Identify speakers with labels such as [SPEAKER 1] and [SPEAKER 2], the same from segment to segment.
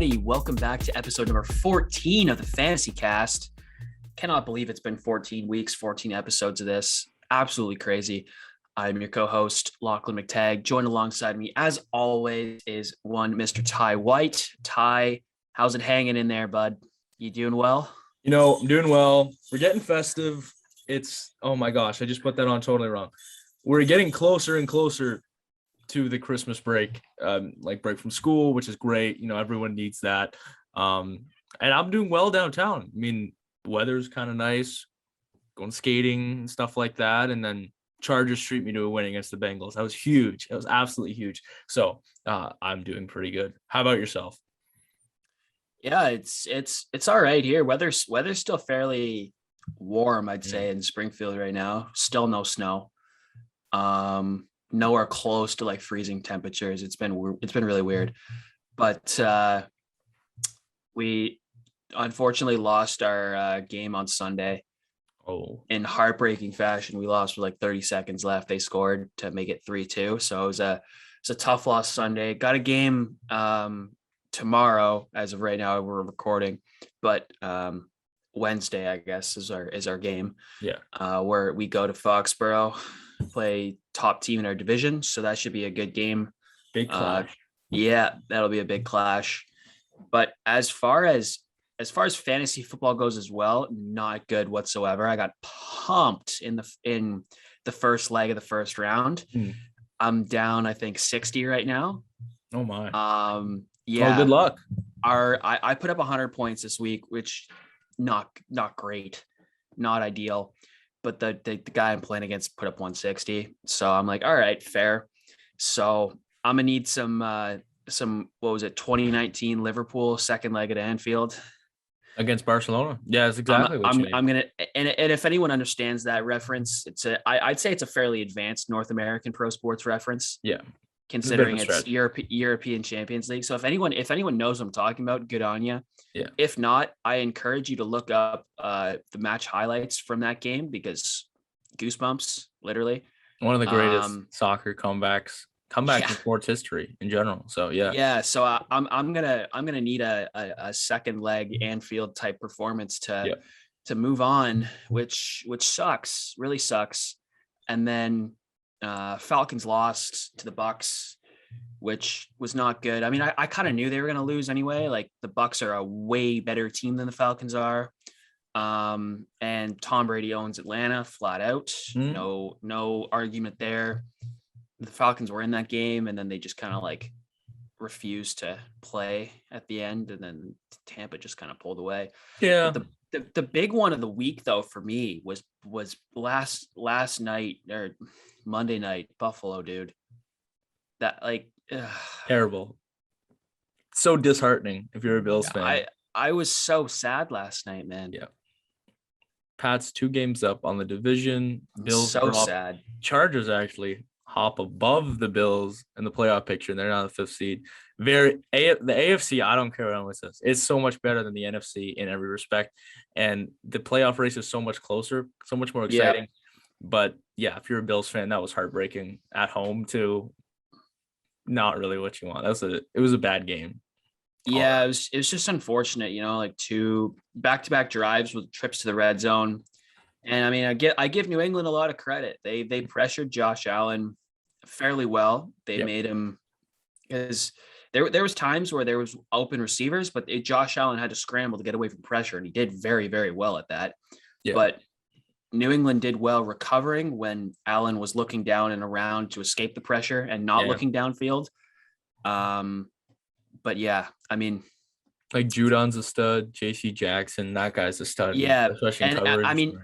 [SPEAKER 1] everybody. Welcome back to episode number 14 of the Fantasy Cast. Cannot believe it's been 14 weeks, 14 episodes of this. Absolutely crazy. I'm your co-host, Lachlan McTagg. Joined alongside me, as always, is one Mr. Ty White. Ty, how's it hanging in there, bud? You doing well?
[SPEAKER 2] I'm doing well. We're getting festive. Oh my gosh, I just put that on totally wrong. We're getting closer and closer to the Christmas break, like break from school, which is great. Everyone needs that. And I'm doing well downtown. I mean, the weather's kind of nice, going skating and stuff like that. And then Chargers treat me to a win against the Bengals. That was huge. It was absolutely huge. So I'm doing pretty good. How about yourself?
[SPEAKER 1] Yeah, it's all right here. Weather's still fairly warm, I'd say, in Springfield right now. Still no snow. Nowhere close to like freezing temperatures. It's been really weird. But we unfortunately lost our game on Sunday.
[SPEAKER 2] Oh,
[SPEAKER 1] in heartbreaking fashion. We lost with like 30 seconds left. They scored to make it 3-2. So it was a tough loss Sunday. Got a game tomorrow. As of right now, we're recording, but Wednesday, I guess, is our game.
[SPEAKER 2] Yeah.
[SPEAKER 1] Where we go to Foxborough, play top team in our division. So that should be a good game.
[SPEAKER 2] Big clash.
[SPEAKER 1] Yeah, that'll be a big clash. But as far as fantasy football goes as well, not good whatsoever. I got pumped in the first leg of the first round. I'm down, I think, 60 right now.
[SPEAKER 2] Oh my.
[SPEAKER 1] Yeah.
[SPEAKER 2] Well, good luck.
[SPEAKER 1] I put up 100 points this week, which not great, not ideal. But the guy I'm playing against put up 160. So I'm like, all right, fair. So I'm gonna need some what was it, 2019 Liverpool second leg at Anfield
[SPEAKER 2] against Barcelona. Yeah, that's exactly what you need.
[SPEAKER 1] I'm gonna, and if anyone understands that reference, I'd say it's a fairly advanced North American pro sports reference.
[SPEAKER 2] Yeah,
[SPEAKER 1] considering it's European Champions League. So if anyone knows what I'm talking about, good on you.
[SPEAKER 2] Yeah.
[SPEAKER 1] If not, I encourage you to look up the match highlights from that game, because goosebumps, literally.
[SPEAKER 2] One of the greatest soccer comebacks in sports history in general. So
[SPEAKER 1] yeah. So I'm gonna need a second leg Anfield type performance to move on, which sucks, really sucks. And then Falcons lost to the Bucks, which was not good. I mean, I kind of knew they were going to lose anyway. Like, the Bucks are a way better team than the Falcons are. And Tom Brady owns Atlanta flat out. No argument there. The Falcons were in that game, and then they just kind of like refused to play at the end, and then Tampa just kind of pulled away.
[SPEAKER 2] Yeah.
[SPEAKER 1] But the big one of the week, though, for me was last night, or Monday night, Buffalo, dude. That, like,
[SPEAKER 2] terrible. So disheartening if you're a Bills fan.
[SPEAKER 1] I was so sad last night, man.
[SPEAKER 2] Yeah. Pats 2 games up on the division. Bills
[SPEAKER 1] so sad.
[SPEAKER 2] Chargers actually hop above the Bills in the playoff picture. They're now the 5th seed. The AFC, I don't care what anyone says. It's so much better than the NFC in every respect. And the playoff race is so much closer, so much more exciting. Yeah. But yeah, if you're a Bills fan, that was heartbreaking at home too. Not really what you want. It was a bad game.
[SPEAKER 1] Yeah, it was just unfortunate, like 2 back-to-back drives with trips to the red zone. And I mean, I give New England a lot of credit. They pressured Josh Allen fairly well. They made him, because there was times where there was open receivers, but Josh Allen had to scramble to get away from pressure, and he did very, very well at that. Yeah. But New England did well recovering when Allen was looking down and around to escape the pressure and not looking downfield. But yeah, I mean,
[SPEAKER 2] like, Judon's a stud. JC Jackson, that guy's a stud.
[SPEAKER 1] Yeah, especially in coverage. I mean,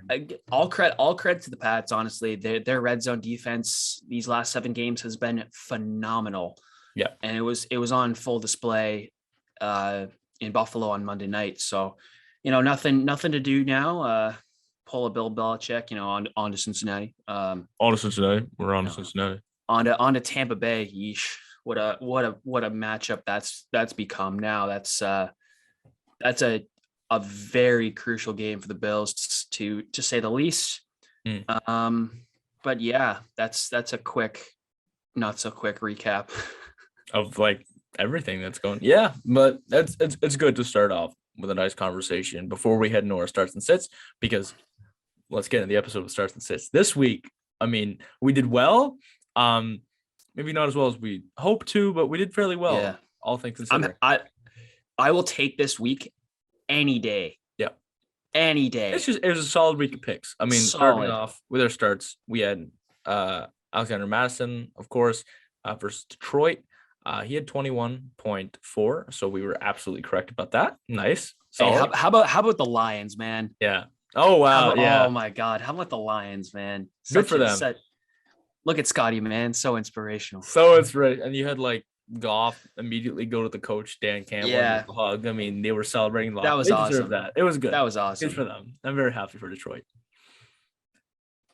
[SPEAKER 1] all credit to the Pats. Honestly, their red zone defense these last 7 games has been phenomenal.
[SPEAKER 2] Yeah, and
[SPEAKER 1] it was on full display in Buffalo on Monday night. So, nothing to do now. Pull a Bill Belichick, on to Cincinnati.
[SPEAKER 2] On to Cincinnati. We're on to Cincinnati.
[SPEAKER 1] On to Tampa Bay. Yeesh. What a matchup that's become now. That's a very crucial game for the Bills, to say the least. But yeah, that's a quick, not so quick recap
[SPEAKER 2] of like everything that's going. Yeah, but it's good to start off with a nice conversation before we head into our starts and sits, because let's get into the episode of starts and sits this week. I mean, we did well. Maybe not as well as we hoped to, but we did fairly well.
[SPEAKER 1] Yeah.
[SPEAKER 2] All things considered.
[SPEAKER 1] I will take this week any day.
[SPEAKER 2] Yeah.
[SPEAKER 1] Any day.
[SPEAKER 2] It was a solid week of picks. I mean, starting off with our starts, we had Alexander Madison, of course, versus Detroit. He had 21.4, so we were absolutely correct about that. Nice.
[SPEAKER 1] Hey, how about the Lions, man?
[SPEAKER 2] Yeah. Oh wow. Yeah.
[SPEAKER 1] Oh my God. How about the Lions, man?
[SPEAKER 2] Good for them.
[SPEAKER 1] Look at Scotty, man. So inspirational.
[SPEAKER 2] So it's right. And you had like Goff immediately go to the coach Dan Campbell.
[SPEAKER 1] Yeah.
[SPEAKER 2] Hug. I mean, they were celebrating.
[SPEAKER 1] That was awesome.
[SPEAKER 2] That. It was good.
[SPEAKER 1] That was awesome.
[SPEAKER 2] Good for them. I'm very happy for Detroit.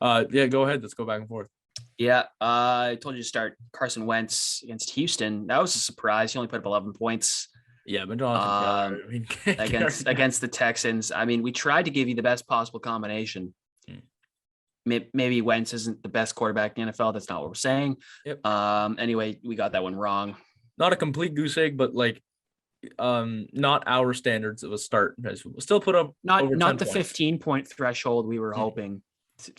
[SPEAKER 2] Yeah. Go ahead. Let's go back and forth.
[SPEAKER 1] Yeah, I told you to start Carson Wentz against Houston. That was a surprise. He only put up 11 points.
[SPEAKER 2] Yeah, but Jonathan Taylor,
[SPEAKER 1] against the Texans. I mean, we tried to give you the best possible combination. Maybe Wentz isn't the best quarterback in the NFL. That's not what we're saying.
[SPEAKER 2] Yep.
[SPEAKER 1] Anyway, we got that one wrong.
[SPEAKER 2] Not a complete goose egg, but like, not our standards of a start. We'll still put up
[SPEAKER 1] not the
[SPEAKER 2] points.
[SPEAKER 1] 15-point threshold we were hoping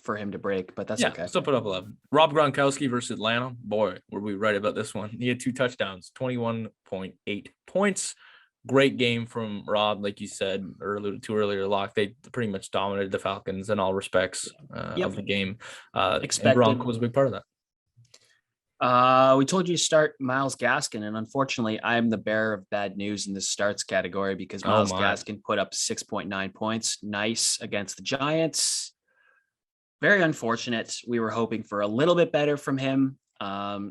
[SPEAKER 1] for him to break, but that's okay.
[SPEAKER 2] Still put up 11. Rob Gronkowski versus Atlanta. Boy, were we right about this one. He had 2 touchdowns, 21.8 points. Great game from Rob, like you said earlier. Locke, they pretty much dominated the Falcons in all respects of the game.
[SPEAKER 1] Expected.
[SPEAKER 2] Gronk was a big part of that.
[SPEAKER 1] We told you to start Myles Gaskin, and unfortunately, I'm the bearer of bad news in this starts category because Myles Gaskin put up 6.9 points. Nice against the Giants. Very unfortunate. We were hoping for a little bit better from him.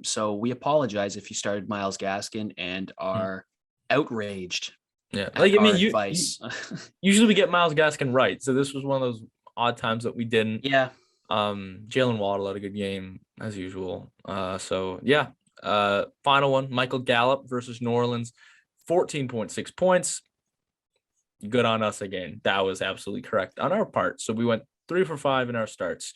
[SPEAKER 1] So we apologize if you started Myles Gaskin and are outraged.
[SPEAKER 2] Yeah. Like, I mean, usually we get Myles Gaskin right. So this was one of those odd times that we didn't.
[SPEAKER 1] Yeah.
[SPEAKER 2] Jalen Waddle had a good game as usual. So yeah. Final one, Michael Gallup versus New Orleans, 14.6 points. Good on us again. That was absolutely correct on our part. So we went 3 for 5 in our starts.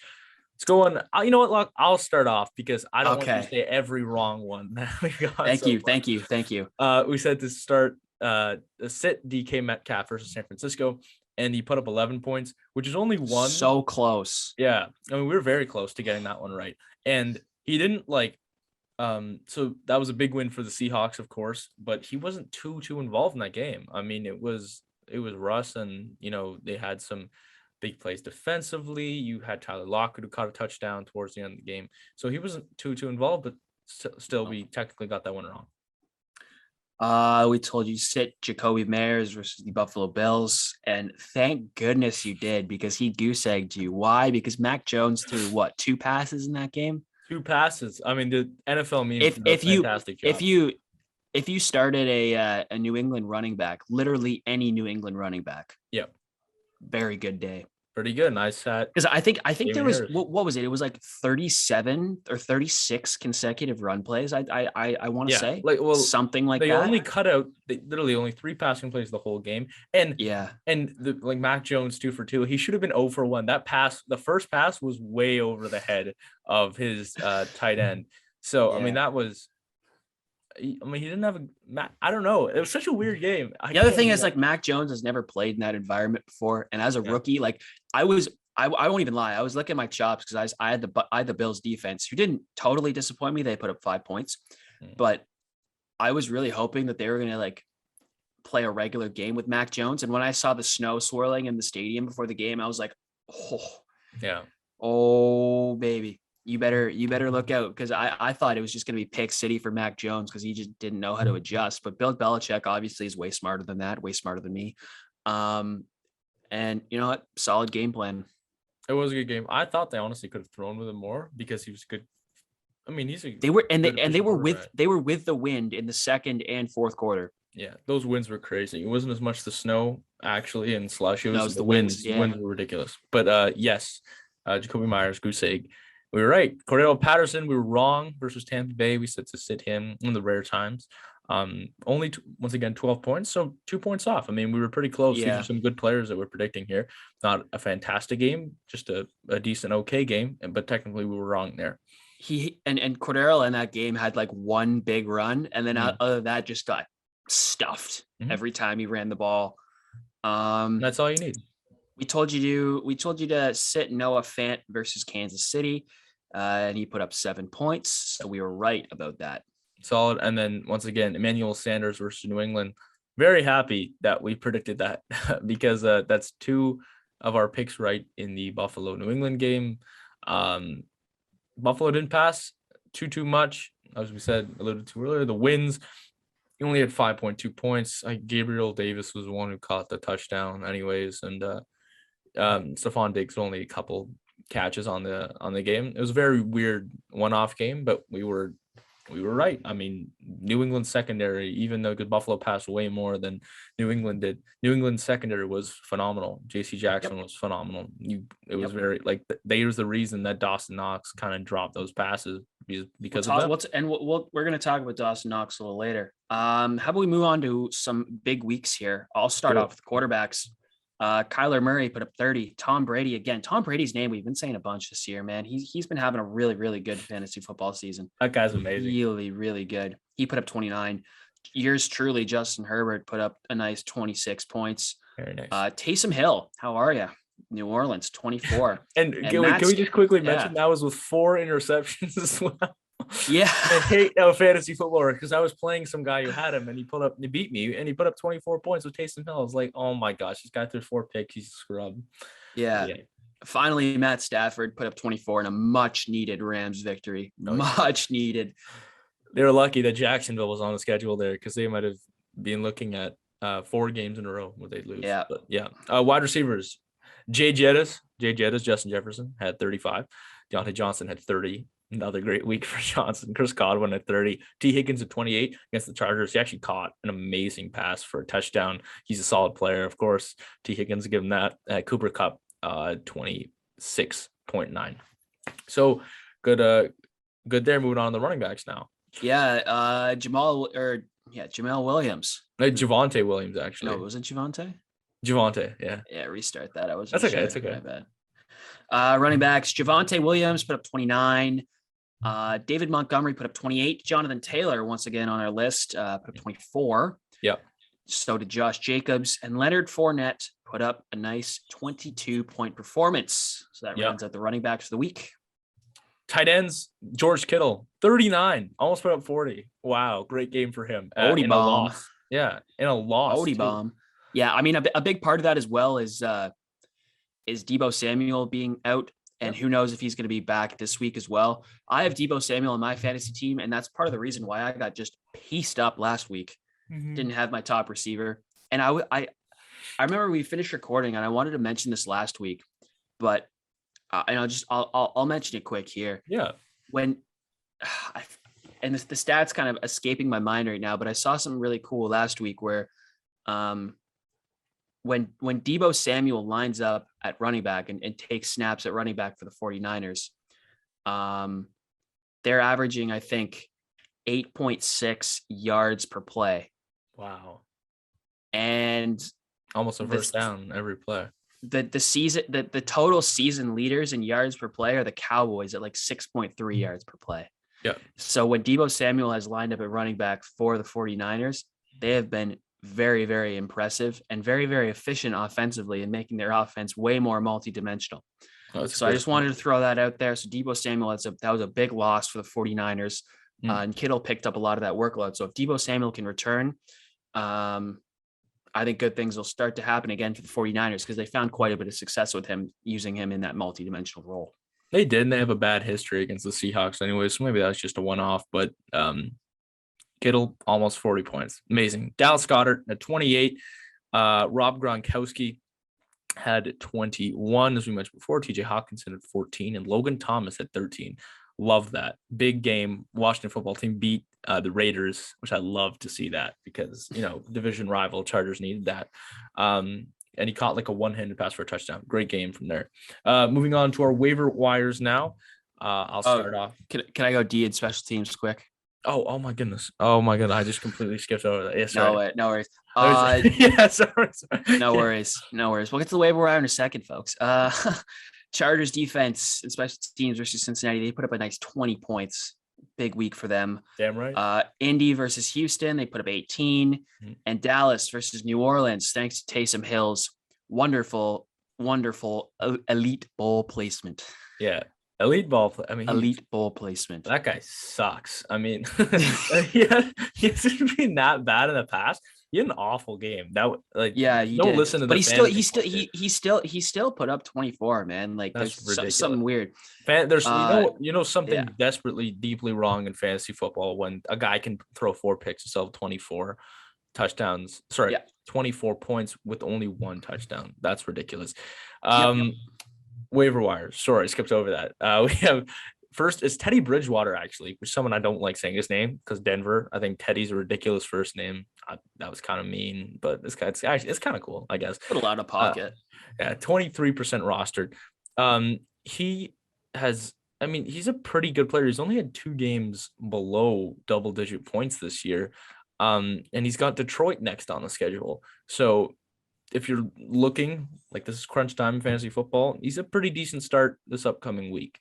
[SPEAKER 2] Let's go on. You know what, Locke? I'll start off because I don't want to say every wrong one that we got.
[SPEAKER 1] Thank you.
[SPEAKER 2] We said to start sit DK Metcalf versus San Francisco, and he put up 11 points, which is only one.
[SPEAKER 1] So close.
[SPEAKER 2] Yeah. I mean, we were very close to getting that one right. And he didn't so that was a big win for the Seahawks, of course, but he wasn't too involved in that game. I mean, it was Russ, and, they had some big plays defensively. You had Tyler Lockett who caught a touchdown towards the end of the game. So he wasn't too involved, but still we technically got that one wrong.
[SPEAKER 1] We told you sit Jacoby Meyers versus the Buffalo Bills, and thank goodness you did, because he goose egged you. Why? Because Mac Jones threw 2 passes in that game?
[SPEAKER 2] 2 passes. I mean, the NFL means
[SPEAKER 1] fantastic job. If you started a New England running back, literally any New England running back.
[SPEAKER 2] Yep.
[SPEAKER 1] Very good day.
[SPEAKER 2] Pretty good. Nice set.
[SPEAKER 1] Because I think there was what was it? It was like 37 or 36 consecutive run plays. I want to say something like that.
[SPEAKER 2] They only cut out literally only 3 passing plays the whole game. And Mac Jones 2 for 2. He should have been 0 for 1. That pass, the first pass was way over the head of his tight end. So I mean, that was. He didn't have I don't know. It was such a weird game.
[SPEAKER 1] The other thing is, like, Mac Jones has never played in that environment before, and as a rookie, like I won't even lie. I was licking my chops because I had the Bills defense, who didn't totally disappoint me. They put up 5 points, but I was really hoping that they were gonna play a regular game with Mac Jones. And when I saw the snow swirling in the stadium before the game, I was like, oh baby. You better look out, because I thought it was just going to be pick city for Mac Jones because he just didn't know how to adjust. But Bill Belichick obviously is way smarter than that, way smarter than me. And you know what? Solid game plan.
[SPEAKER 2] It was a good game. I thought they honestly could have thrown with him more because he was good. I mean, they were with the wind in the second and fourth quarter. Yeah, those winds were crazy. It wasn't as much the snow actually and slush. It was the winds.
[SPEAKER 1] Yeah.
[SPEAKER 2] The winds were ridiculous. But yes, Jacoby Myers, goose egg. We were right. Cordell Patterson, we were wrong versus Tampa Bay. We said to sit him in the rare times. Only once again 12 points, so 2 points off. I mean, we were pretty close.
[SPEAKER 1] Yeah.
[SPEAKER 2] These are some good players that we're predicting here. Not a fantastic game, just a decent, okay game, but technically we were wrong there.
[SPEAKER 1] he and Cordero in that game had like one big run, and then other than that, just got stuffed every time he ran the ball.
[SPEAKER 2] That's all you need.
[SPEAKER 1] We told you to sit Noah Fant versus Kansas City, and he put up 7 points. So we were right about that.
[SPEAKER 2] Solid. And then once again, Emmanuel Sanders versus New England. Very happy that we predicted that because that's 2 of our picks right in the Buffalo New England game. Buffalo didn't pass too much, as we said alluded to earlier. The wins, he only had 5.2 points. Gabriel Davis was the one who caught the touchdown, anyways, and Stephon Diggs only a couple catches on the game. It was a very weird one-off game, but we were right. I mean, New England secondary, even though Buffalo passed way more than New England did, New England secondary was phenomenal. JC Jackson was phenomenal. It was very like they was the reason that Dawson Knox kind of dropped those passes because of that.
[SPEAKER 1] We're going to talk about Dawson Knox a little later. How about we move on to some big weeks here? I'll start off with the quarterbacks. Kyler Murray put up 30. Tom Brady again. Tom Brady's name we've been saying a bunch this year, man. He's been having a really, really good fantasy football season.
[SPEAKER 2] That guy's amazing.
[SPEAKER 1] Really, really good. He put up 29. Yours truly, Justin Herbert, put up a nice 26 points.
[SPEAKER 2] Very nice.
[SPEAKER 1] Taysom Hill, how are you? New Orleans, 24.
[SPEAKER 2] and can we just quickly mention that was with 4 interceptions as well?
[SPEAKER 1] Yeah.
[SPEAKER 2] I hate fantasy football because I was playing some guy who had him and he beat me and he put up 24 points with Taysom Hill. I was like, oh my gosh, this guy threw 4 picks. He's a scrub.
[SPEAKER 1] Yeah. Finally, Matt Stafford put up 24 in a much needed Rams victory. Much needed.
[SPEAKER 2] They were lucky that Jacksonville was on the schedule there because they might have been looking at 4 games in a row where they'd lose.
[SPEAKER 1] Yeah.
[SPEAKER 2] But yeah. Wide receivers. Jay Jettis, Justin Jefferson had 35. Deontay Johnson had 30. Another great week for Johnson. Chris Godwin at 30. T. Higgins at 28 against the Chargers. He actually caught an amazing pass for a touchdown. He's a solid player, of course. T. Higgins give him that. Cooper Kupp, 26.9. So good there. Moving on to the running backs now.
[SPEAKER 1] Yeah, Jamal Williams.
[SPEAKER 2] Javonte Williams, actually.
[SPEAKER 1] No, was it Javonte?
[SPEAKER 2] Javonte, yeah.
[SPEAKER 1] Yeah, restart that.
[SPEAKER 2] That's okay. It's okay.
[SPEAKER 1] Running backs, Javonte Williams put up 29. David Montgomery put up 28. Jonathan Taylor, once again on our list, put up 24.
[SPEAKER 2] Yeah.
[SPEAKER 1] So did Josh Jacobs. And Leonard Fournette put up a nice 22-point performance. So that rounds out the running backs for the week.
[SPEAKER 2] Tight ends, George Kittle, 39. Almost put up 40. Wow, great game for him.
[SPEAKER 1] Odie bomb.
[SPEAKER 2] Yeah, in a loss.
[SPEAKER 1] Odie bomb. Yeah, I mean, a big part of that as well is Deebo Samuel being out. And who knows if he's going to be back this week as well. I have Deebo Samuel in my fantasy team, and that's part of the reason why I got just pieced up last week. Didn't have my top receiver. And I remember we finished recording, and I wanted to mention this last week, but I'll mention it quick here.
[SPEAKER 2] Yeah.
[SPEAKER 1] The stats kind of escaping my mind right now, but I saw something really cool last week where when Deebo Samuel lines up at running back and takes snaps at running back for the 49ers, they're averaging, I think, 8.6 yards per play.
[SPEAKER 2] Wow.
[SPEAKER 1] And
[SPEAKER 2] almost a first down every play.
[SPEAKER 1] The total season leaders in yards per play are the Cowboys at like 6.3 yards per play.
[SPEAKER 2] Yeah.
[SPEAKER 1] So when Deebo Samuel has lined up at running back for the 49ers, they have been very, very impressive and very, very efficient offensively in making their offense way more multidimensional. So I just wanted to throw that out there. So Deebo Samuel, that was a big loss for the 49ers. And Kittle picked up a lot of that workload. So if Deebo Samuel can return, I think good things will start to happen again for the 49ers because they found quite a bit of success with him, using him in that multidimensional role.
[SPEAKER 2] They did, and they have a bad history against the Seahawks anyway, so maybe that was just a one-off, but Kittle, almost 40 points. Amazing. Dallas Goedert at 28. Rob Gronkowski had 21, as we mentioned before. TJ Hawkinson at 14, and Logan Thomas at 13. Love that. Big game. Washington football team beat the Raiders, which I love to see that because, division rival Chargers needed that. And he caught like a one-handed pass for a touchdown. Great game from there. Moving on to our waiver wires now. I'll start off.
[SPEAKER 1] Can I go D in special teams quick?
[SPEAKER 2] Oh my goodness. Oh my goodness. I just completely skipped over that. Yeah, sorry.
[SPEAKER 1] No worries.
[SPEAKER 2] Yeah, sorry.
[SPEAKER 1] No worries. We'll get to the waiver wire in a second, folks. Chargers defense and special teams versus Cincinnati, they put up a nice 20 points. Big week for them.
[SPEAKER 2] Damn right.
[SPEAKER 1] Indy versus Houston, they put up 18.
[SPEAKER 2] Mm-hmm.
[SPEAKER 1] And Dallas versus New Orleans, thanks to Taysom Hill's wonderful elite ball placement.
[SPEAKER 2] Yeah. Elite ball. I mean,
[SPEAKER 1] elite ball placement.
[SPEAKER 2] That guy sucks. I mean, he hasn't been that bad in the past. He had an awful game. That
[SPEAKER 1] he
[SPEAKER 2] don't
[SPEAKER 1] did.
[SPEAKER 2] listen to.
[SPEAKER 1] But he still put up 24. Man, like that's there's something weird.
[SPEAKER 2] There's something desperately deeply wrong in fantasy football when a guy can throw 4 picks and sell 24 touchdowns. 24 points with only 1 touchdown. That's ridiculous. Waiver wires. Sorry, I skipped over that. We have first is Teddy Bridgewater, actually, which is someone I don't like saying his name because Denver. I think Teddy's a ridiculous first name. That was kind of mean, but this guy, it's kind of cool, I guess.
[SPEAKER 1] Put a lot of pocket.
[SPEAKER 2] 23% rostered. He has, I mean, he's a pretty good player. He's only had 2 games below double-digit points this year. And he's got Detroit next on the schedule. So if you're looking like this is crunch time in fantasy football, he's a pretty decent start this upcoming week.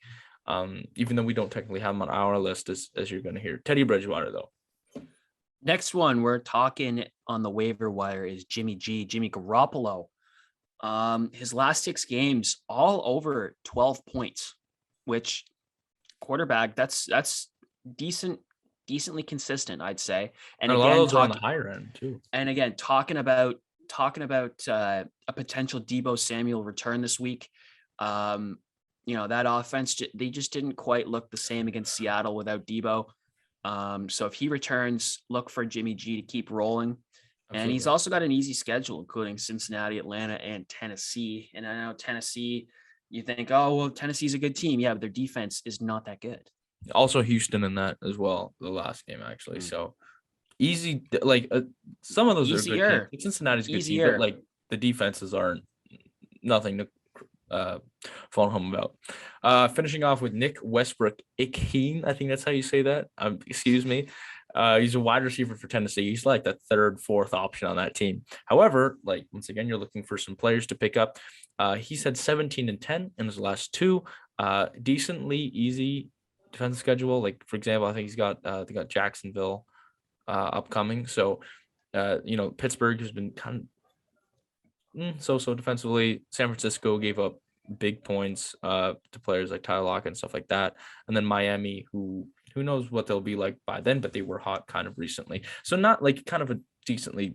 [SPEAKER 2] Even though we don't technically have him on our list as you're going to hear. Teddy Bridgewater, though.
[SPEAKER 1] Next one we're talking on the waiver wire is Jimmy Garoppolo. His last 6 games, all over 12 points, which quarterback, that's decently consistent, I'd say. And
[SPEAKER 2] a lot of those are on the higher end too.
[SPEAKER 1] And again, talking about a potential Deebo Samuel return this week. That offense, they just didn't quite look the same against Seattle without Deebo. So if he returns, look for Jimmy G to keep rolling. Absolutely. And he's also got an easy schedule, including Cincinnati, Atlanta, and Tennessee. And I know Tennessee, you think, oh, well, Tennessee's a good team. Yeah, but their defense is not that good.
[SPEAKER 2] Also Houston in that as well, the last game, actually. So easy, some of those
[SPEAKER 1] easier.
[SPEAKER 2] Are good. Cincinnati's good team, but like the defenses aren't nothing to phone home about. Finishing off with Nick Westbrook-Ikhine, I think that's how you say that. Excuse me. He's a wide receiver for Tennessee. He's like the 3rd, 4th option on that team. However, once again, you're looking for some players to pick up. He's had 17 and 10 in his last 2. Decently easy defensive schedule. Like, for example, I think they got Jacksonville upcoming. So, Pittsburgh has been kind of so defensively. San Francisco gave up big points to players like Tyler Lockett and stuff like that. And then Miami, who knows what they'll be like by then, but they were hot kind of recently. So not like kind of a decently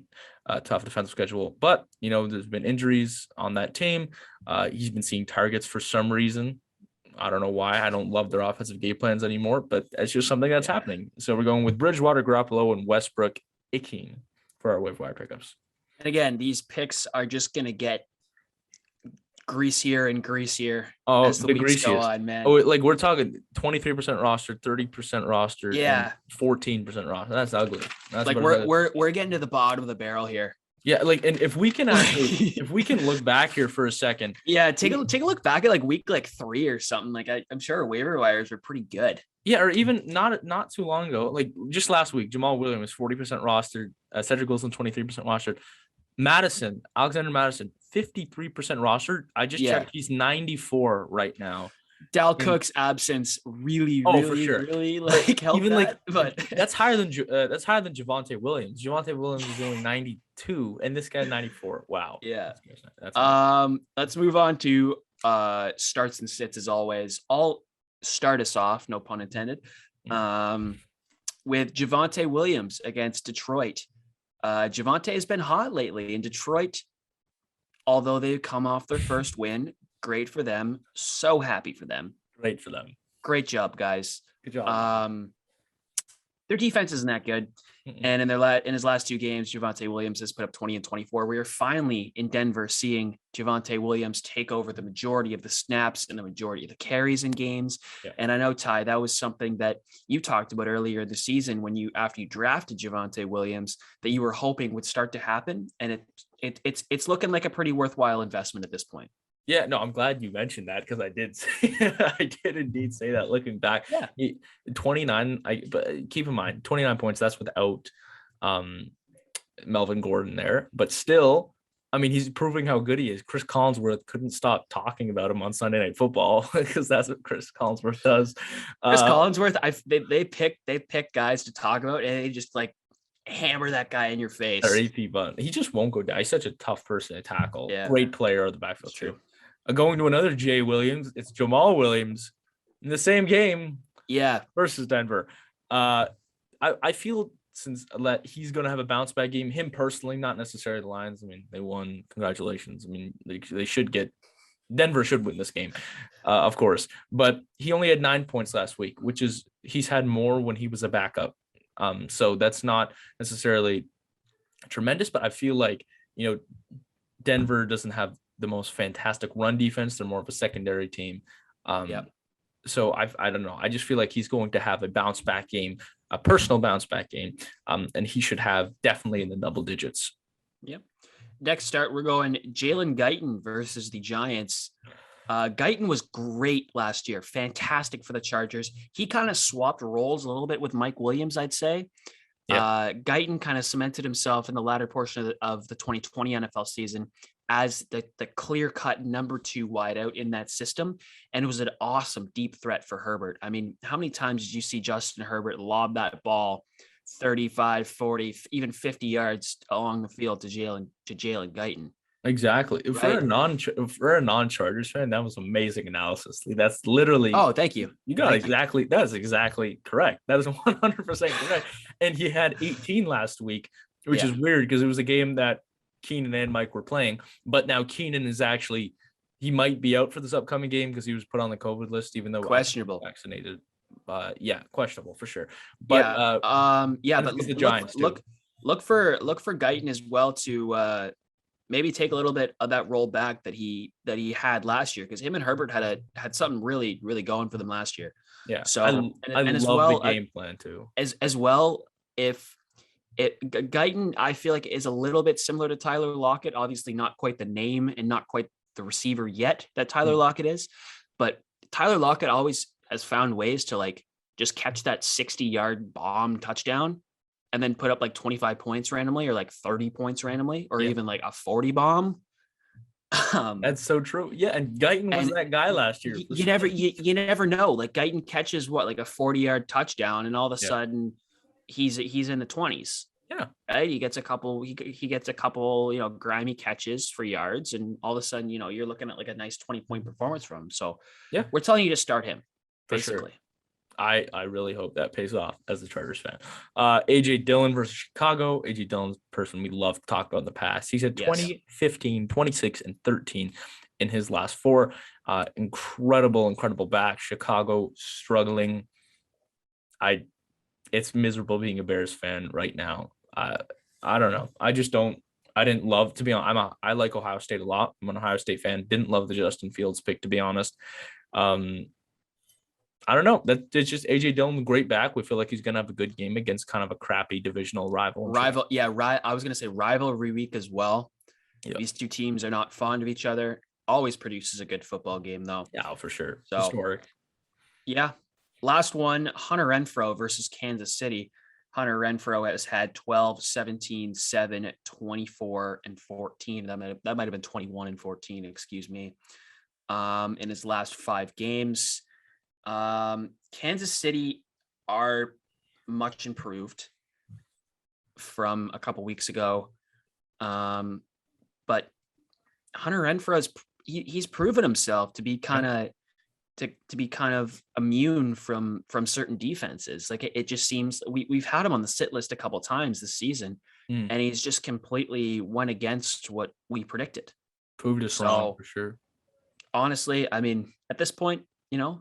[SPEAKER 2] tough defensive schedule. But, there's been injuries on that team. He's been seeing targets for some reason. I don't know why. I don't love their offensive game plans anymore, but it's just something that's happening. So we're going with Bridgewater, Garoppolo, and Westbrook-Ikhine for our waiver wire pickups.
[SPEAKER 1] And again, these picks are just going to get greasier and greasier as the weeks go on, man.
[SPEAKER 2] Oh, we're talking 23% rostered, 30% rostered, 14% rostered. That's ugly. That's
[SPEAKER 1] we're getting to the bottom of the barrel here.
[SPEAKER 2] Yeah, and if we can actually, if we can look back here for a second.
[SPEAKER 1] Yeah, take a look back at week 3 or something. I'm sure waiver wires are pretty good.
[SPEAKER 2] Yeah, or even not too long ago, just last week, Jamal Williams 40% rostered, Cedric Wilson 23% rostered, Alexander Madison 53% rostered. I just checked; he's 94 right now.
[SPEAKER 1] Cook's absence really
[SPEAKER 2] for sure.
[SPEAKER 1] really helped
[SPEAKER 2] even
[SPEAKER 1] that, but
[SPEAKER 2] that's higher than Javonte Williams. Javonte Williams is only 92, and this guy 94. Wow.
[SPEAKER 1] Yeah. That's let's move on to starts and sits as always. I'll start us off, no pun intended. With Javonte Williams against Detroit. Javonte has been hot lately in Detroit, although they've come off their first win. Great for them. So happy for them.
[SPEAKER 2] Great for them.
[SPEAKER 1] Great job, guys.
[SPEAKER 2] Good job.
[SPEAKER 1] Their defense isn't that good. Mm-mm. And in his last 2 games, Javonte Williams has put up 20 and 24. We are finally in Denver seeing Javonte Williams take over the majority of the snaps and the majority of the carries in games. Yeah. And I know, Ty, that was something that you talked about earlier this season when after you drafted Javonte Williams, that you were hoping would start to happen. And it's looking like a pretty worthwhile investment at this point.
[SPEAKER 2] Yeah, no, I'm glad you mentioned that because I did indeed say that looking back.
[SPEAKER 1] Yeah.
[SPEAKER 2] 29, but keep in mind, 29 points, that's without Melvin Gordon there. But still, I mean, he's proving how good he is. Chris Collinsworth couldn't stop talking about him on Sunday Night Football because that's what Chris Collinsworth does.
[SPEAKER 1] Chris Collinsworth, they pick guys to talk about, and they just like hammer that guy in your face.
[SPEAKER 2] Or AP button. He just won't go down. He's such a tough person to tackle.
[SPEAKER 1] Yeah.
[SPEAKER 2] Great player of the backfield too. Going to another Jay Williams, it's Jamal Williams in the same game.
[SPEAKER 1] Yeah.
[SPEAKER 2] Versus Denver. I feel since he's going to have a bounce back game. Him personally, not necessarily the Lions. I mean, they won. Congratulations. I mean, they should get. Denver should win this game, of course. But he only had 9 points last week, which is he's had more when he was a backup. So that's not necessarily tremendous, but I feel like, Denver doesn't have the most fantastic run defense. They're more of a secondary team. So I don't know. I just feel like he's going to have a bounce back game, a personal bounce back game. And he should have definitely in the double digits.
[SPEAKER 1] Yep. Next start, we're going Jalen Guyton versus the Giants. Guyton was great last year. Fantastic for the Chargers. He kind of swapped roles a little bit with Mike Williams, I'd say. Guyton kind of cemented himself in the latter portion of the 2020 NFL season as the clear-cut number 2 wideout in that system. And it was an awesome deep threat for Herbert. I mean, how many times did you see Justin Herbert lob that ball 35, 40, even 50 yards along the field to Jalen Guyton?
[SPEAKER 2] Exactly. Right? For a non-Chargers fan, that was amazing analysis. That's literally.
[SPEAKER 1] Oh, thank you.
[SPEAKER 2] You got exactly. That's exactly correct. That is 100% correct. And he had 18 last week, which is weird because it was a game that Keenan and Mike were playing. But now Keenan is actually, he might be out for this upcoming game because he was put on the COVID list, even though
[SPEAKER 1] questionable
[SPEAKER 2] vaccinated. Questionable for sure. But
[SPEAKER 1] but
[SPEAKER 2] the Giants
[SPEAKER 1] look for Guyton as well to maybe take a little bit of that roll back that he had last year, because him and Herbert had something really, really going for them last year.
[SPEAKER 2] Yeah.
[SPEAKER 1] So
[SPEAKER 2] I love the game plan too.
[SPEAKER 1] As well, if Guyton, I feel like is a little bit similar to Tyler Lockett, obviously not quite the name and not quite the receiver yet that Tyler Lockett is, but Tyler Lockett always has found ways to like just catch that 60-yard bomb touchdown and then put up like 25 points randomly or like 30 points randomly or even like a 40 bomb.
[SPEAKER 2] That's so true. Yeah. And Guyton was that guy last year.
[SPEAKER 1] You never know. Like Guyton catches like a 40-yard touchdown and all of a sudden he's in the 20s.
[SPEAKER 2] Yeah.
[SPEAKER 1] Right. He gets a couple grimy catches for yards. And all of a sudden, you're looking at like a nice 20-point performance from him. So we're telling you to start him. Basically.
[SPEAKER 2] Sure. I really hope that pays off as a Chargers fan. AJ Dillon versus Chicago. AJ Dillon's a person we love to talk about in the past. He's had 20, 15, 26, and 13 in his last 4. Incredible back. Chicago struggling. It's miserable being a Bears fan right now. I don't know. I didn't love, to be honest. I like Ohio State a lot. I'm an Ohio State fan. Didn't love the Justin Fields pick, to be honest. I don't know. It's just AJ Dillon, great back. We feel like he's going to have a good game against kind of a crappy divisional rival.
[SPEAKER 1] I was going to say rivalry week as well. Yep. These two teams are not fond of each other. Always produces a good football game, though.
[SPEAKER 2] Yeah, for sure.
[SPEAKER 1] So,
[SPEAKER 2] historic.
[SPEAKER 1] Yeah. Last one, Hunter Renfrow versus Kansas City. Hunter Renfrow has had 12, 17, 7, 24, and 14. That might have been 21 and 14, excuse me, in his last 5 games. Kansas City are much improved from a couple weeks ago. But Hunter Renfrow he's proven himself to be kind of immune from certain defenses. Like it just seems we've had him on the sit list a couple times this season, and he's just completely went against what we predicted.
[SPEAKER 2] Proved us wrong for sure.
[SPEAKER 1] Honestly, I mean, at this point,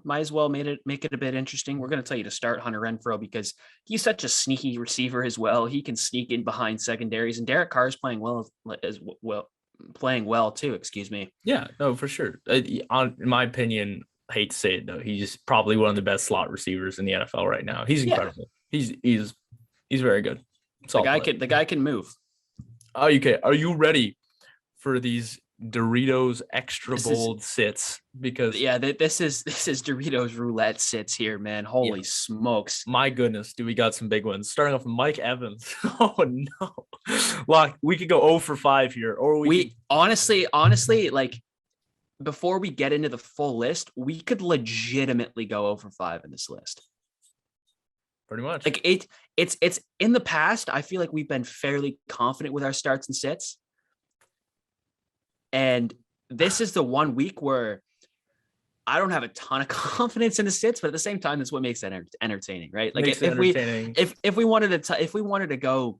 [SPEAKER 1] might as well make it a bit interesting. We're going to tell you to start Hunter Renfrow because he's such a sneaky receiver as well. He can sneak in behind secondaries, and Derek Carr is playing well too. Excuse me.
[SPEAKER 2] Yeah, no, for sure. In my opinion, I hate to say it though, he's probably one of the best slot receivers in the NFL right now. He's incredible. He's very good.
[SPEAKER 1] The guy can move.
[SPEAKER 2] Okay. Are you ready for these Doritos extra bold sits because
[SPEAKER 1] this is Doritos roulette sits here, man. Holy smokes.
[SPEAKER 2] My goodness, do we got some big ones. Starting off with Mike Evans. Oh no. Look, we could go 0 for 5 here. Or we
[SPEAKER 1] honestly, like before we get into the full list, we could legitimately go 0 for 5 in this list.
[SPEAKER 2] Pretty much.
[SPEAKER 1] Like it's in the past, I feel like we've been fairly confident with our starts and sits. And this is the one week where I don't have a ton of confidence in the sits, but at the same time, that's what makes it entertaining, right? Like if we wanted to go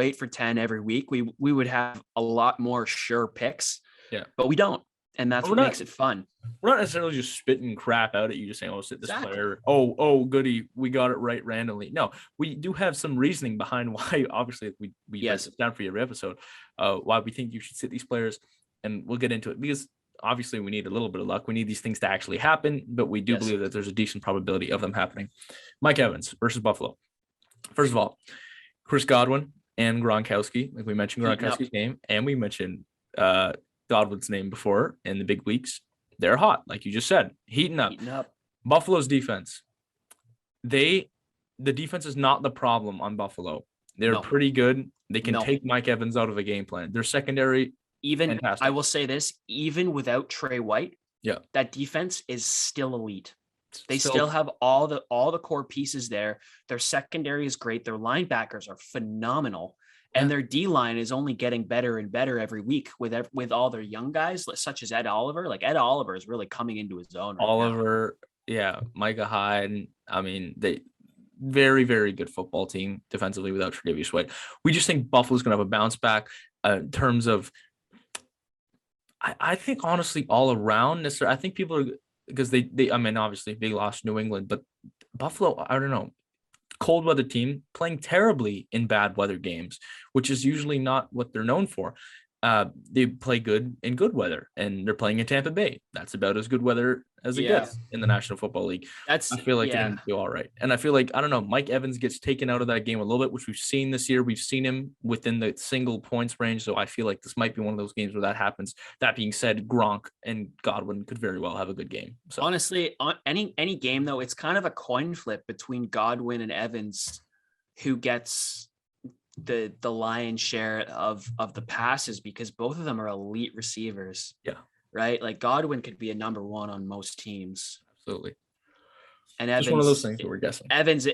[SPEAKER 1] 8 for 10 every week, we would have a lot more sure picks.
[SPEAKER 2] Yeah,
[SPEAKER 1] but we don't, and that's what makes it fun.
[SPEAKER 2] We're not necessarily just spitting crap out at you, just saying, "Oh, sit this player." Oh, goody, we got it right randomly. No, we do have some reasoning behind why. Obviously, we break it down for your episode. Why we think you should sit these players, and we'll get into it because obviously we need a little bit of luck. We need these things to actually happen, but we do believe that there's a decent probability of them happening. Mike Evans versus Buffalo. First of all, Chris Godwin and Gronkowski, like we mentioned Gronkowski's name, and we mentioned Godwin's name before in the big weeks. They're hot, like you just said, heating up. Buffalo's defense. The defense is not the problem on Buffalo. They're pretty good. They can take Mike Evans out of a game plan. Their secondary, fantastic.
[SPEAKER 1] I will say this, even without Trey White, that defense is still elite. They still have all the core pieces there. Their secondary is great. Their linebackers are phenomenal. And their D-line is only getting better and better every week with all their young guys, such as Ed Oliver. Like Ed Oliver is really coming into his own right
[SPEAKER 2] now. Micah Hyde. I mean, they very, very good football team defensively without Tre'Davious White. We just think Buffalo's going to have a bounce back in terms of, I think, honestly, all around. I think people are, because they I mean, obviously, they lost New England, but Buffalo, I don't know. Cold weather team playing terribly in bad weather games, which is usually not what they're known for. They play good in good weather, and they're playing in Tampa Bay. That's about as good weather as it gets in the National Football League. I feel like they're going to do all right. And I feel like, I don't know, Mike Evans gets taken out of that game a little bit, which we've seen this year. We've seen him within the single points range. So I feel like this might be one of those games where that happens. That being said, Gronk and Godwin could very well have a good game. So
[SPEAKER 1] honestly, on any game though, it's kind of a coin flip between Godwin and Evans, who gets the lion's share of the passes, because both of them are elite receivers.
[SPEAKER 2] Yeah.
[SPEAKER 1] Right. Like Godwin could be a number one on most teams.
[SPEAKER 2] Absolutely.
[SPEAKER 1] And Evans,
[SPEAKER 2] just one of those things that we're guessing.
[SPEAKER 1] Evans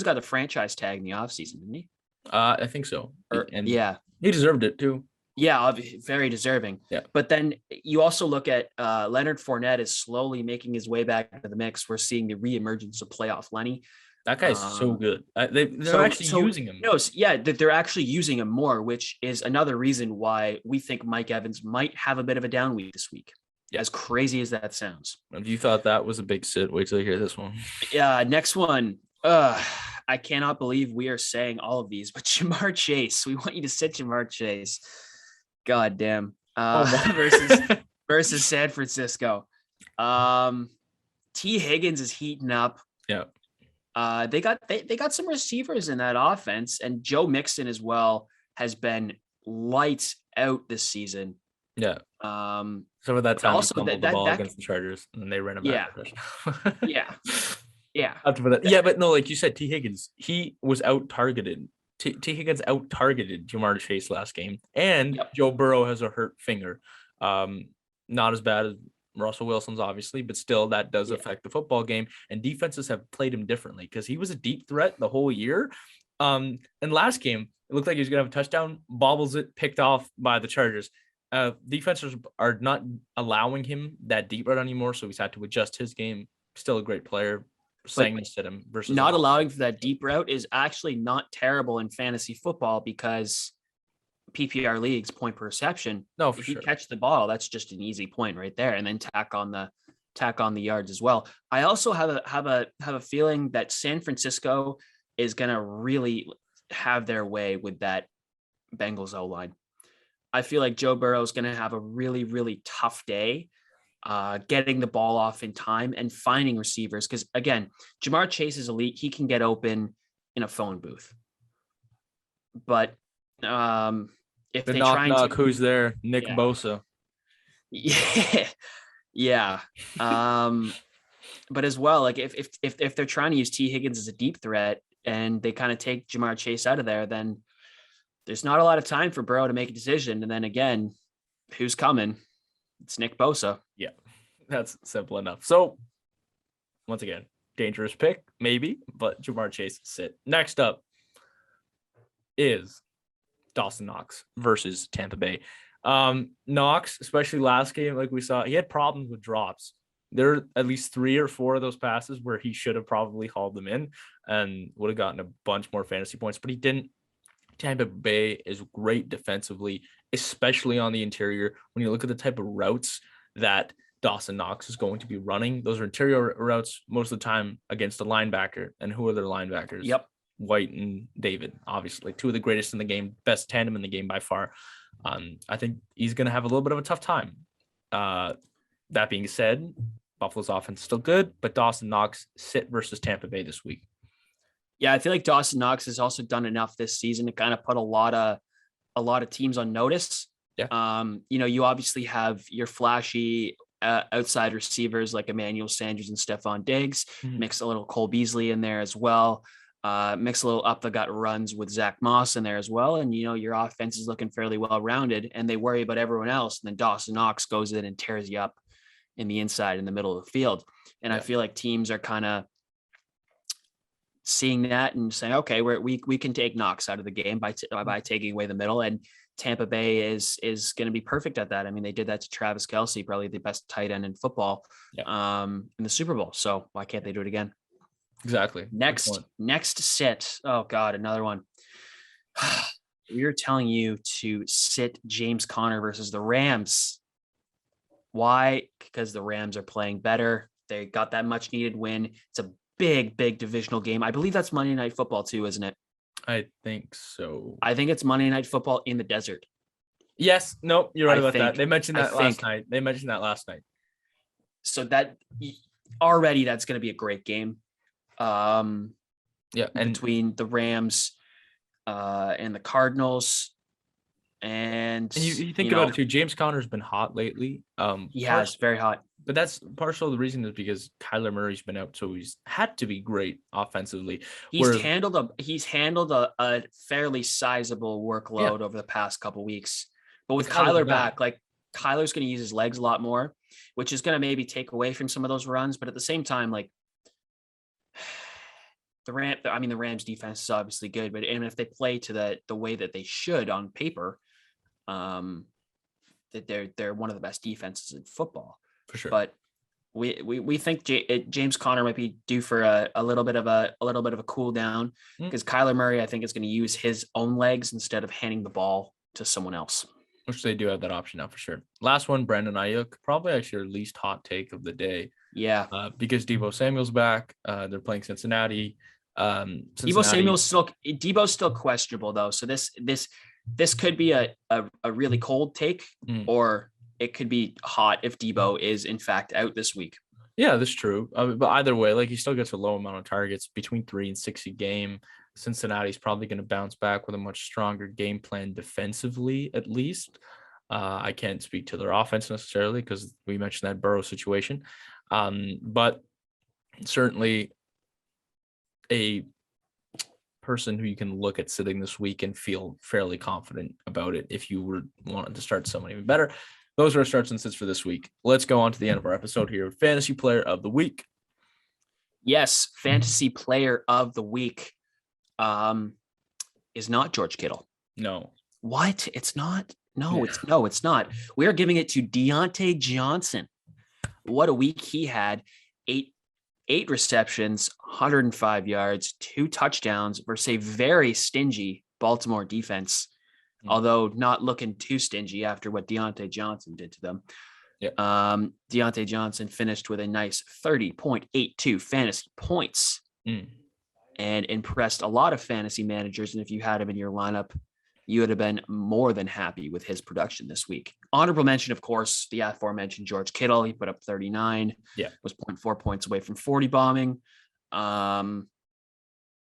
[SPEAKER 1] got the franchise tag in the offseason, didn't he?
[SPEAKER 2] I think so.
[SPEAKER 1] And
[SPEAKER 2] he deserved it too.
[SPEAKER 1] Yeah, very deserving.
[SPEAKER 2] Yeah.
[SPEAKER 1] But then you also look at Leonard Fournette is slowly making his way back into the mix. We're seeing the reemergence of playoff Lenny.
[SPEAKER 2] That guy's so good. They're actually using him.
[SPEAKER 1] No, they're actually using him more, which is another reason why we think Mike Evans might have a bit of a down week this week. Yeah. As crazy as that sounds.
[SPEAKER 2] If you thought that was a big sit, wait till you hear this one.
[SPEAKER 1] Yeah, next one. I cannot believe we are saying all of these, but Ja'Marr Chase. We want you to sit Ja'Marr Chase. God damn. Versus San Francisco. T. Higgins is heating up.
[SPEAKER 2] Yeah.
[SPEAKER 1] They got some receivers in that offense, and Joe Mixon as well has been lights out this season.
[SPEAKER 2] Yeah. Some of that time also the ball against the Chargers, and they ran him back.
[SPEAKER 1] Yeah.
[SPEAKER 2] But no, like you said, T. Higgins, he was out targeted. T. Higgins out targeted Ja'Marr Chase last game, and Joe Burrow has a hurt finger. Not as bad as Russell Wilson's, obviously, but still that does affect the football game, and defenses have played him differently because he was a deep threat the whole year. And last game, it looked like he was going to have a touchdown, bobbles it, picked off by the Chargers. Defenses are not allowing him that deep route anymore, so he's had to adjust his game. Still a great player. Saying to sit him versus
[SPEAKER 1] not allowing for that deep route is actually not terrible in fantasy football, because PPR leagues point per reception.
[SPEAKER 2] No, for
[SPEAKER 1] if
[SPEAKER 2] sure.
[SPEAKER 1] you catch the ball, that's just an easy point right there, and then tack on the yards as well. I also have a feeling that San Francisco is going to really have their way with that Bengals O-line. I feel like Joe Burrow is going to have a really, really tough day getting the ball off in time and finding receivers. Because again, Ja'Marr Chase is elite. He can get open in a phone booth. But if
[SPEAKER 2] The
[SPEAKER 1] they
[SPEAKER 2] knock
[SPEAKER 1] trying to,
[SPEAKER 2] knock, who's there? Nick
[SPEAKER 1] yeah,
[SPEAKER 2] Bosa.
[SPEAKER 1] yeah, yeah. But as well, like if they're trying to use T Higgins as a deep threat and they kind of take Jamar Chase out of there, then there's not a lot of time for Burrow to make a decision. And then again, who's coming? It's Nick Bosa.
[SPEAKER 2] Yeah, that's simple enough. So once again, dangerous pick, maybe, but Jamar Chase sit. Next up is Dawson Knox versus Tampa Bay. Knox, especially last game, like we saw, he had problems with drops. There are at least 3 or 4 of those passes where he should have probably hauled them in and would have gotten a bunch more fantasy points, but he didn't. Tampa Bay is great defensively, especially on the interior. When you look at the type of routes that Dawson Knox is going to be running, those are interior routes most of the time against a linebacker. And who are their linebackers?
[SPEAKER 1] Yep.
[SPEAKER 2] White and David, obviously 2 of the greatest in the game, best tandem in the game by far. I think he's going to have a little bit of a tough time. That being said, Buffalo's offense is still good, but Dawson Knox sit versus Tampa Bay this week.
[SPEAKER 1] Yeah, I feel like Dawson Knox has also done enough this season to kind of put a lot of teams on notice.
[SPEAKER 2] Yeah.
[SPEAKER 1] You obviously have your flashy outside receivers like Emmanuel Sanders and Stephon Diggs. Mix a little Cole Beasley in there as well. Mix a little up the gut runs with Zach Moss in there as well. And, your offense is looking fairly well-rounded and they worry about everyone else. And then Dawson Knox goes in and tears you up in the inside in the middle of the field. And I feel like teams are kind of seeing that and saying, okay, we can take Knox out of the game by taking away the middle. And Tampa Bay is going to be perfect at that. I mean, they did that to Travis Kelce, probably the best tight end in football, in the Super Bowl. So why can't they do it again?
[SPEAKER 2] Exactly.
[SPEAKER 1] Next sit. Oh God, another one. We are telling you to sit James Conner versus the Rams. Why? Because the Rams are playing better. They got that much needed win. It's a big divisional game. I believe that's Monday Night Football too, isn't it?
[SPEAKER 2] I think so.
[SPEAKER 1] I think it's Monday Night Football in the desert.
[SPEAKER 2] Yes. Nope. You're right about that. They mentioned that last night.
[SPEAKER 1] So that already that's going to be a great game.
[SPEAKER 2] And
[SPEAKER 1] between the Rams and the Cardinals. And
[SPEAKER 2] you think about it too, James Conner's been hot lately.
[SPEAKER 1] He has, very hot.
[SPEAKER 2] But that's partial of the reason is because Kyler Murray's been out, so he's had to be great offensively.
[SPEAKER 1] He's handled a fairly sizable workload over the past couple weeks. But with Kyler back, like Kyler's going to use his legs a lot more, which is going to maybe take away from some of those runs. But at the same time, like the Rams defense is obviously good, but if they play to the way that they should on paper, that they're one of the best defenses in football.
[SPEAKER 2] For sure.
[SPEAKER 1] But we think James Conner might be due for a little bit of a cool down because Kyler Murray, I think, is going to use his own legs instead of handing the ball to someone else.
[SPEAKER 2] Which they do have that option now for sure. Last one, Brandon Ayuk, probably actually our least hot take of the day.
[SPEAKER 1] Yeah.
[SPEAKER 2] Because Deebo Samuel's back. They're playing Cincinnati.
[SPEAKER 1] Deebo's still questionable though. So this could be a really cold take, or it could be hot if Deebo is in fact out this week.
[SPEAKER 2] Yeah, that's true. But either way, like he still gets a low amount of targets, between 3 and 6 a game. Cincinnati's probably going to bounce back with a much stronger game plan defensively, at least. I can't speak to their offense necessarily because we mentioned that Burrow situation. But certainly a person who you can look at sitting this week and feel fairly confident about it if you were wanting to start someone even better. Those are our starts and sits for this week. Let's go on to the end of our episode here. Fantasy Player of the Week.
[SPEAKER 1] Yes, Fantasy Player of the Week is not George Kittle.
[SPEAKER 2] No.
[SPEAKER 1] What? It's not? No, it's not. We are giving it to Deontay Johnson. What a week he had. Eight receptions, 105 yards, 2 touchdowns versus a very stingy Baltimore defense, although not looking too stingy after what Deontay Johnson did to them.
[SPEAKER 2] Yeah.
[SPEAKER 1] Deontay Johnson finished with a nice 30.82 fantasy points and impressed a lot of fantasy managers. And if you had him in your lineup, you would have been more than happy with his production this week. Honorable mention, of course, the aforementioned George Kittle. He put up 39.
[SPEAKER 2] Yeah.
[SPEAKER 1] Was 0.4 points away from 40 bombing.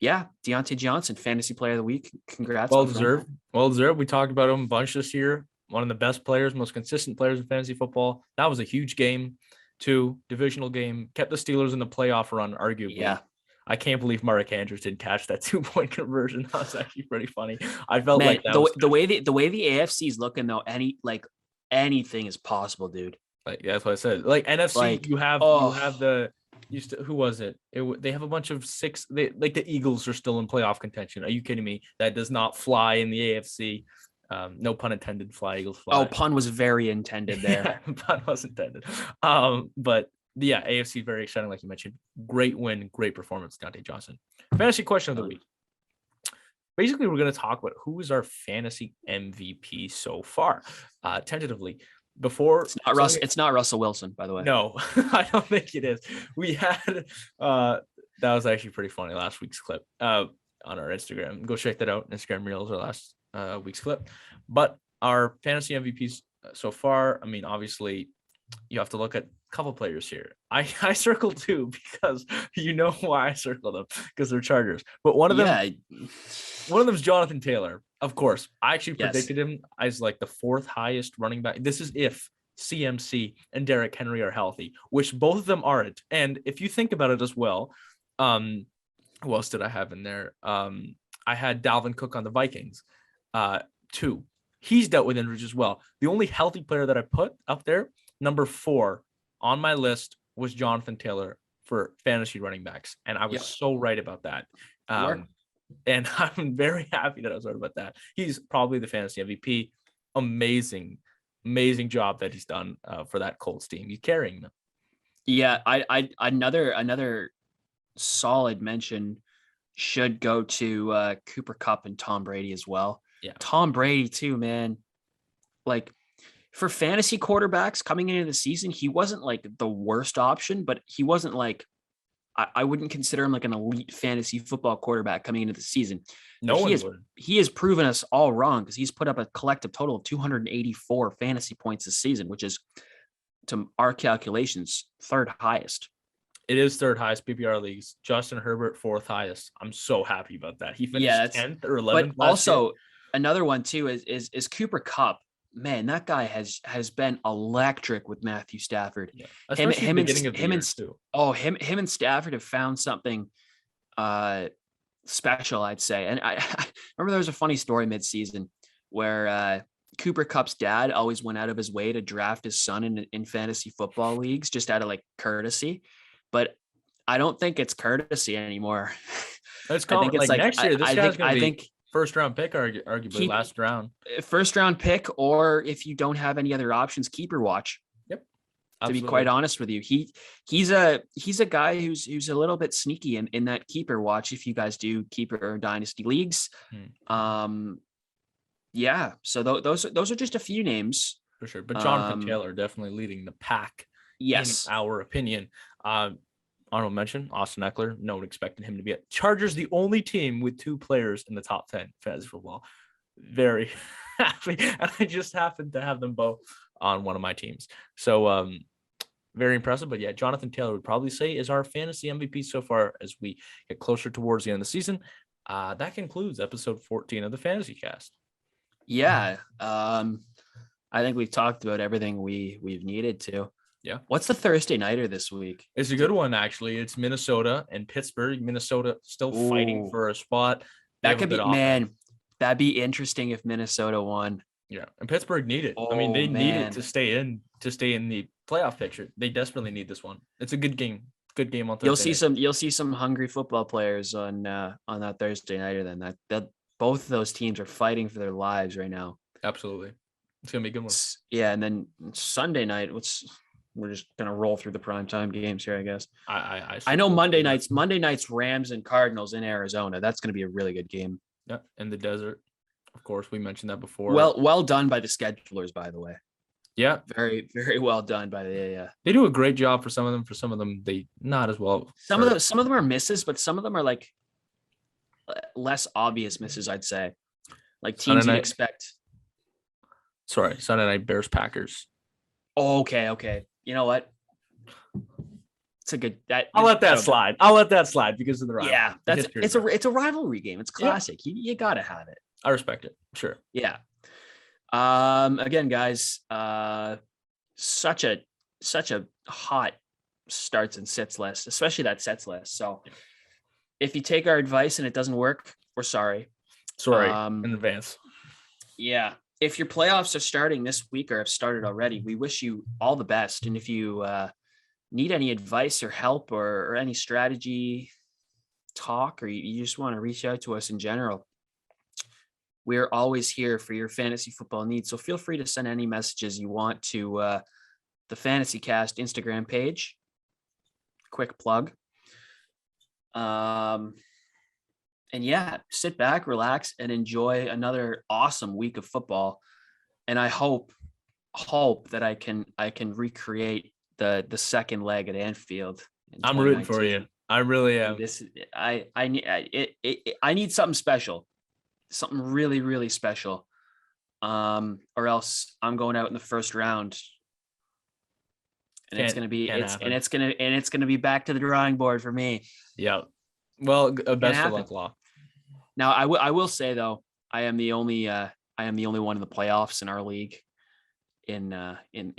[SPEAKER 1] Yeah, Deontay Johnson, fantasy player of the week. Congrats.
[SPEAKER 2] Well
[SPEAKER 1] my friend.
[SPEAKER 2] deserved. Well deserved. We talked about him a bunch this year. One of the best players, most consistent players in fantasy football. That was a huge game, too. Divisional game. Kept the Steelers in the playoff run, arguably.
[SPEAKER 1] Yeah.
[SPEAKER 2] I can't believe Mark Andrews didn't catch that 2-point conversion. That was actually pretty funny. I felt
[SPEAKER 1] Man,
[SPEAKER 2] like that was
[SPEAKER 1] the way the AFC is looking though, anything is possible, dude.
[SPEAKER 2] like that's what I said. Like NFC,
[SPEAKER 1] Like,
[SPEAKER 2] you have the who was it? They have a bunch of like the Eagles are still in playoff contention. Are you kidding me? That does not fly in the AFC. No pun intended. Fly Eagles fly.
[SPEAKER 1] Oh, pun was very intended there.
[SPEAKER 2] Yeah, pun was intended. But yeah, AFC very exciting, like you mentioned. Great win, great performance, Deontay Johnson. Fantasy question of the week. Basically, we're going to talk about who is our fantasy MVP so far. Tentatively, before
[SPEAKER 1] it's not Russell Wilson, by the way.
[SPEAKER 2] No, I don't think it is. We had that was actually pretty funny last week's clip on our Instagram. Go check that out. Instagram Reels or last week's clip. But our fantasy MVPs so far, I mean, obviously, you have to look at a couple players here. I circled two because you know why I circled them, because they're Chargers. But one of them is Jonathan Taylor. Of course, I actually predicted him as like the fourth highest running back. This is if CMC and Derrick Henry are healthy, which both of them aren't. And if you think about it as well, who else did I have in there? I had Dalvin Cook on the Vikings. 2. He's dealt with injuries as well. The only healthy player that I put up there, number 4 on my list, was Jonathan Taylor for fantasy running backs. And I was so right about that. And I'm very happy that I was right about that. He's probably the fantasy MVP. Amazing job that he's done for that Colts team. He's carrying them.
[SPEAKER 1] Yeah, I another solid mention should go to Cooper Kupp and Tom Brady as well.
[SPEAKER 2] Yeah,
[SPEAKER 1] Tom Brady too, man. Like, for fantasy quarterbacks coming into the season, he wasn't like the worst option, but he wasn't like, I wouldn't consider him like an elite fantasy football quarterback coming into the season. He has proven us all wrong, because he's put up a collective total of 284 fantasy points this season, which is, to our calculations, third highest.
[SPEAKER 2] It is third highest PPR leagues. Justin Herbert, fourth highest. I'm so happy about that. He finished 10th or 11th.
[SPEAKER 1] But also another one too is Cooper Kupp. Man, that guy has been electric with Matthew Stafford.
[SPEAKER 2] Yeah. Him
[SPEAKER 1] and Stafford have found something special, I'd say. And I remember there was a funny story mid-season where Cooper Kupp's dad always went out of his way to draft his son in fantasy football leagues just out of like courtesy. But I don't think it's courtesy anymore.
[SPEAKER 2] I think it's like next year. This guy's going to be first round pick, arguably last round.
[SPEAKER 1] First round pick, or if you don't have any other options, keeper watch.
[SPEAKER 2] Yep.
[SPEAKER 1] Absolutely. To be quite honest with you, he's a guy who's a little bit sneaky in that keeper watch. If you guys do keeper or dynasty leagues, yeah. So those are just a few names
[SPEAKER 2] for sure. But Jonathan Taylor definitely leading the pack.
[SPEAKER 1] Yes,
[SPEAKER 2] in our opinion. Honorable mention, Austin Eckler. No one expected him to be at Chargers, the only team with 2 players in the top 10 fantasy football. Very happy. And I just happened to have them both on one of my teams. So very impressive. But yeah, Jonathan Taylor would probably say is our fantasy MVP so far as we get closer towards the end of the season. That concludes episode 14 of the Fantasy Cast.
[SPEAKER 1] Yeah. I think we've talked about everything we've needed to.
[SPEAKER 2] Yeah.
[SPEAKER 1] What's the Thursday nighter this week?
[SPEAKER 2] It's a good one, actually. It's Minnesota and Pittsburgh. Minnesota still fighting for a spot.
[SPEAKER 1] That could be, man, that'd be interesting if Minnesota won.
[SPEAKER 2] Yeah. And Pittsburgh need it. I mean, they need it to stay in the playoff picture. They desperately need this one. It's a good game. Good game on Thursday.
[SPEAKER 1] You'll see some hungry football players on that Thursday nighter then. That both of those teams are fighting for their lives right now.
[SPEAKER 2] Absolutely. It's gonna be a good one.
[SPEAKER 1] Yeah, and then Sunday night, we're just gonna roll through the primetime games here, I guess. I know Monday nights Rams and Cardinals in Arizona. That's gonna be a really good game.
[SPEAKER 2] Yeah, in the desert. Of course, we mentioned that before.
[SPEAKER 1] Well done by the schedulers, by the way.
[SPEAKER 2] Yeah,
[SPEAKER 1] very, very well done by the.
[SPEAKER 2] They do a great job for some of them. For some of them, they not as well.
[SPEAKER 1] Some of them are misses, but some of them are like less obvious misses, I'd say. Like teams you expect.
[SPEAKER 2] Sorry, Sunday night Bears Packers.
[SPEAKER 1] Oh, okay. You know what? it's a good that.
[SPEAKER 2] I'll let that slide. I'll let that slide because of the rivalry.
[SPEAKER 1] Yeah, it's a rivalry game. It's classic. You gotta have it.
[SPEAKER 2] I respect it. Sure.
[SPEAKER 1] Yeah. Again, guys, such a hot starts and sits list, especially that sets list. So if you take our advice and it doesn't work, we're sorry.
[SPEAKER 2] Sorry in advance.
[SPEAKER 1] Yeah. If your playoffs are starting this week or have started already, we wish you all the best. And if you need any advice or help or any strategy talk, or you just want to reach out to us in general, we're always here for your fantasy football needs. So feel free to send any messages you want to the Fantasy Cast Instagram page. Quick plug. And yeah, sit back, relax, and enjoy another awesome week of football. And I hope that I can recreate the second leg at Anfield.
[SPEAKER 2] I'm rooting for you. I really am.
[SPEAKER 1] I need something special, something really, really special. Or else I'm going out in the first round. And it's gonna be back to the drawing board for me.
[SPEAKER 2] Yeah. Well, best of luck, Law.
[SPEAKER 1] Now, I will say though, I am the only one in the playoffs in our league. In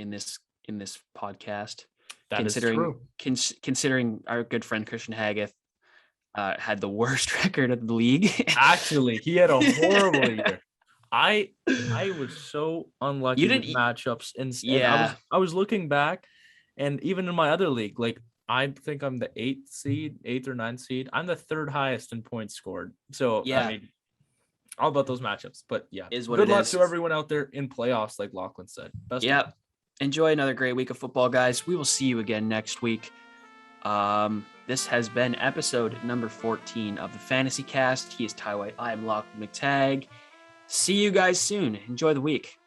[SPEAKER 1] this podcast, considering our good friend Christian Haggith had the worst record of the league.
[SPEAKER 2] Actually, he had a horrible year. I was so unlucky with matchups, and I was looking back. And even in my other league, like I think I'm the 8th or 9th seed. I'm the 3rd highest in points scored. So yeah, I mean, all about those matchups. But yeah, good luck to everyone out there in playoffs, like Lachlan said. Best of luck.
[SPEAKER 1] Enjoy another great week of football, guys. We will see you again next week. This has been episode number 14 of the Fantasy Cast. He is Ty White. I am Lachlan McTagg. See you guys soon. Enjoy the week.